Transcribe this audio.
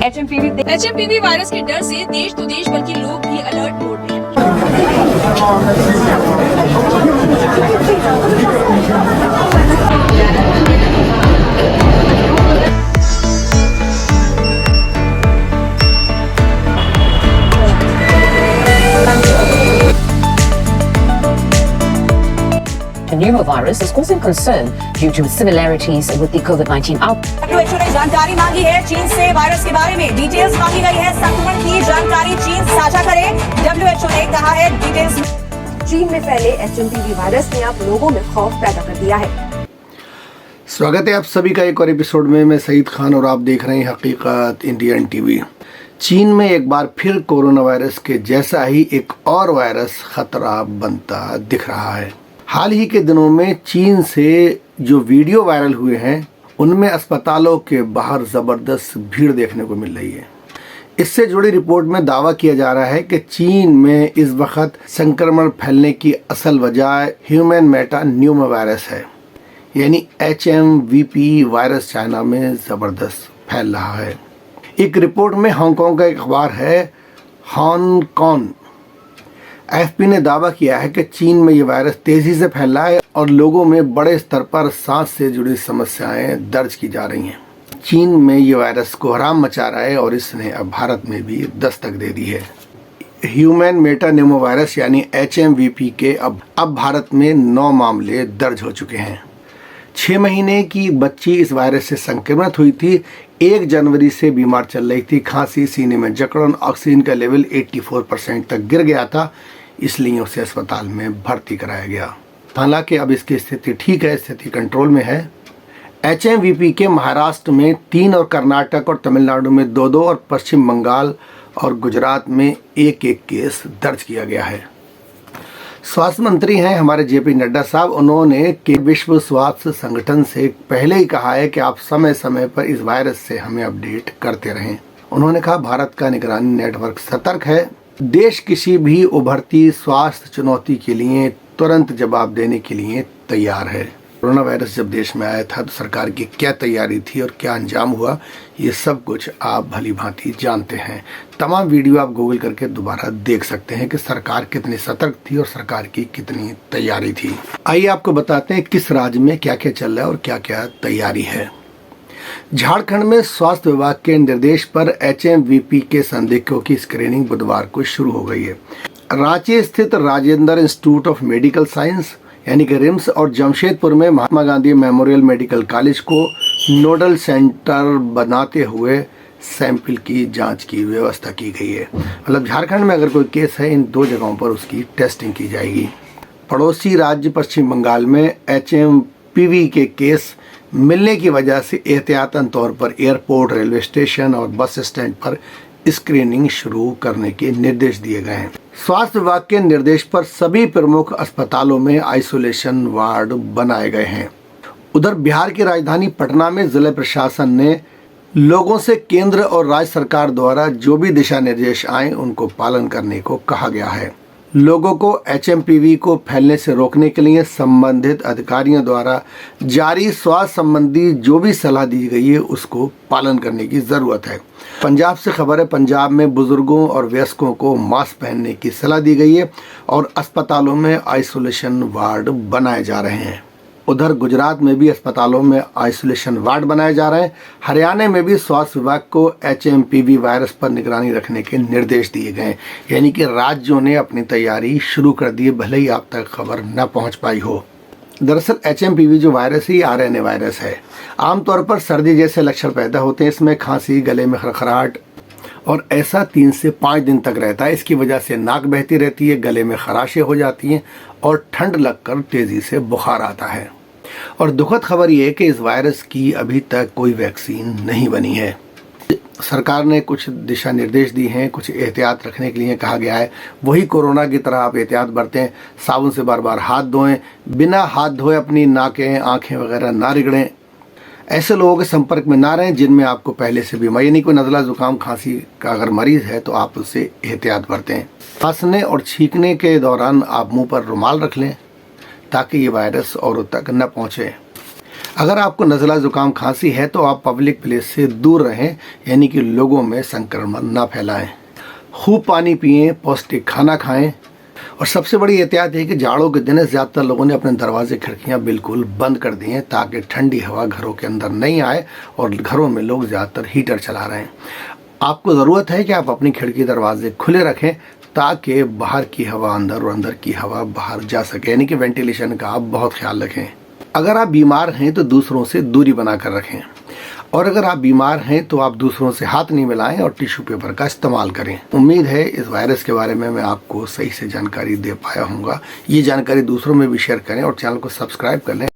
HMPV virus के डर से देश तो देश बल्कि लोग भी अलर्ट मोड में हैं। The pneumovirus is causing concern due to similarities with the COVID-19 outbreak. WHO ने जानकारी मांगी है चीन से वायरस के बारे में। डिटेल्स मांगी गई है, संक्रमण की जानकारी चीन साझा करे। WHO ने कहा है डिटेल्स। चीन में फैले एचएमपीवी वायरस ने अब लोगों में खौफ पैदा कर दिया है। स्वागत है आप सभी का एक और एपिसोड में। मैं सईद खान और आप देख रहे हैं हकीकत इंडियन टीवी। चीन में एक बार फिर कोरोना वायरस के जैसा ही एक और वायरस खतरा बनता दिख रहा है। हाल ही के दिनों में चीन से जो वीडियो वायरल हुए हैं उनमें अस्पतालों के बाहर ज़बरदस्त भीड़ देखने को मिल रही है। इससे जुड़ी रिपोर्ट में दावा किया जा रहा है कि चीन में इस वक्त संक्रमण फैलने की असल वजह ह्यूमन मेटा न्यूमो वायरस है, यानी HMVP वायरस चाइना में ज़बरदस्त फैल रहा है। एक रिपोर्ट में हांगकांग का एक अखबार है हांगकांग AFP ने दावा किया है कि चीन में ये वायरस तेज़ी से फैल रहा है और लोगों में बड़े स्तर पर सांस से जुड़ी समस्याएं दर्ज की जा रही हैं। चीन में ये वायरस कोहराम मचा रहा है और इसने अब भारत में भी दस्तक दे दी है। ह्यूमन मेटान्यूमो वायरस यानी HMVP के अब भारत में 9 मामले दर्ज हो चुके हैं। 6 महीने की बच्ची इस वायरस से संक्रमित हुई थी। 1 जनवरी से बीमार चल रही थी। खांसी, सीने में जकड़न, ऑक्सीजन का लेवल 84% तक गिर गया था, इसलिए उसे अस्पताल में भर्ती कराया गया। हालांकि अब इसकी स्थिति ठीक है, स्थिति कंट्रोल में है। HMVP के महाराष्ट्र में 3 और कर्नाटक और तमिलनाडु में 2-2 और पश्चिम बंगाल और गुजरात में 1-1 केस दर्ज किया गया है। स्वास्थ्य मंत्री हैं हमारे JP नड्डा साहब। उन्होंने विश्व स्वास्थ्य संगठन से पहले ही कहा है कि आप समय समय पर इस वायरस से हमें अपडेट करते रहें। उन्होंने कहा भारत का निगरानी नेटवर्क सतर्क है। देश किसी भी उभरती स्वास्थ्य चुनौती के लिए तुरंत जवाब देने के लिए तैयार है। कोरोना वायरस जब देश में आया था तो सरकार की क्या तैयारी थी और क्या अंजाम हुआ, ये सब कुछ आप भली भांति जानते हैं। तमाम वीडियो आप गूगल करके दोबारा देख सकते हैं कि सरकार कितनी सतर्क थी और सरकार की कितनी तैयारी थी। आइए आपको बताते हैं किस राज्य में क्या क्या चल रहा है और क्या क्या तैयारी है। झारखंड में स्वास्थ्य विभाग के निर्देश पर HMVP के संदिग्धों की स्क्रीनिंग बुधवार को शुरू हो गई है। रांची स्थित Rajendra institute of medical science यानी कि रिम्स और जमशेदपुर में Mahatma Gandhi memorial medical college को नोडल सेंटर बनाते हुए सैंपल की जांच की व्यवस्था की गई है। मतलब झारखंड में अगर कोई केस है, इन 2 जगहों पर उसकी टेस्टिंग की जाएगी। पड़ोसी राज्य पश्चिम बंगाल में HMPV के केस मिलने की वजह से एहतियातन तौर पर एयरपोर्ट, रेलवे स्टेशन और बस स्टैंड पर स्क्रीनिंग शुरू करने के निर्देश दिए गए हैं। स्वास्थ्य विभाग के निर्देश पर सभी प्रमुख अस्पतालों में आइसोलेशन वार्ड बनाए गए हैं। उधर बिहार की राजधानी पटना में जिला प्रशासन ने लोगों से केंद्र और राज्य सरकार द्वारा जो भी दिशा निर्देश आए उनको पालन करने को कहा गया है। लोगों को HMPV को फैलने से रोकने के लिए संबंधित अधिकारियों द्वारा जारी स्वास्थ्य संबंधी जो भी सलाह दी गई है उसको पालन करने की ज़रूरत है। पंजाब से खबर है, पंजाब में बुजुर्गों और वयस्कों को मास्क पहनने की सलाह दी गई है और अस्पतालों में आइसोलेशन वार्ड बनाए जा रहे हैं। उधर गुजरात में भी अस्पतालों में आइसोलेशन वार्ड बनाए जा रहे हैं। हरियाणा में भी स्वास्थ्य विभाग को HMPV वायरस पर निगरानी रखने के निर्देश दिए गए, यानी कि राज्यों ने अपनी तैयारी शुरू कर दी, भले ही आप तक खबर न पहुंच पाई हो। दरअसल HMPV जो वायरस है RNA वायरस है। आमतौर पर सर्दी जैसे लक्षण पैदा होते हैं। इसमें खांसी, गले में खरखराहट और ऐसा 3 से 5 दिन तक रहता है। इसकी वजह से नाक बहती रहती है, गले में खराशें हो जाती हैं और ठंड लगकर तेज़ी से बुखार आता है। और दुखद खबर यह है कि इस वायरस की अभी तक कोई वैक्सीन नहीं बनी है। सरकार ने कुछ दिशा निर्देश दिए हैं, कुछ एहतियात रखने के लिए कहा गया है। वही कोरोना की तरह आप एहतियात बरतें। साबुन से बार बार हाथ धोएं, बिना हाथ धोए अपनी नाकें, आँखें वगैरह ना रगड़ें। ऐसे लोगों के संपर्क में ना रहें जिनमें आपको पहले से बीमारी, यानी कोई नज़ला जुकाम खांसी का अगर मरीज़ है तो आप उससे एहतियात बरतें। खांसने और छींकने के दौरान आप मुंह पर रुमाल रख लें ताकि ये वायरस औरों तक न पहुँचे। अगर आपको नज़ला ज़ुकाम खांसी है तो आप पब्लिक प्लेस से दूर रहें, यानी कि लोगों में संक्रमण ना फैलाएं। खूब पानी पिएं, पौष्टिक खाना खाएं और सबसे बड़ी एहतियात है कि जाड़ों के दिन ज़्यादातर लोगों ने अपने दरवाजे खिड़कियां बिल्कुल बंद कर दी हैं ताकि ठंडी हवा घरों के अंदर नहीं आए, और घरों में लोग ज़्यादातर हीटर चला रहे हैं। आपको ज़रूरत है कि आप अपनी खिड़की दरवाजे खुले रखें ताकि बाहर की हवा अंदर और अंदर की हवा बाहर जा सके, यानी कि वेंटिलेशन का आप बहुत ख्याल रखें। अगर आप बीमार हैं तो दूसरों से दूरी बनाकर रखें, और अगर आप बीमार हैं तो आप दूसरों से हाथ नहीं मिलाएं और टिश्यू पेपर का इस्तेमाल करें। उम्मीद है इस वायरस के बारे में मैं आपको सही से जानकारी दे पाया हूँगा। ये जानकारी दूसरों में भी शेयर करें और चैनल को सब्सक्राइब कर लें।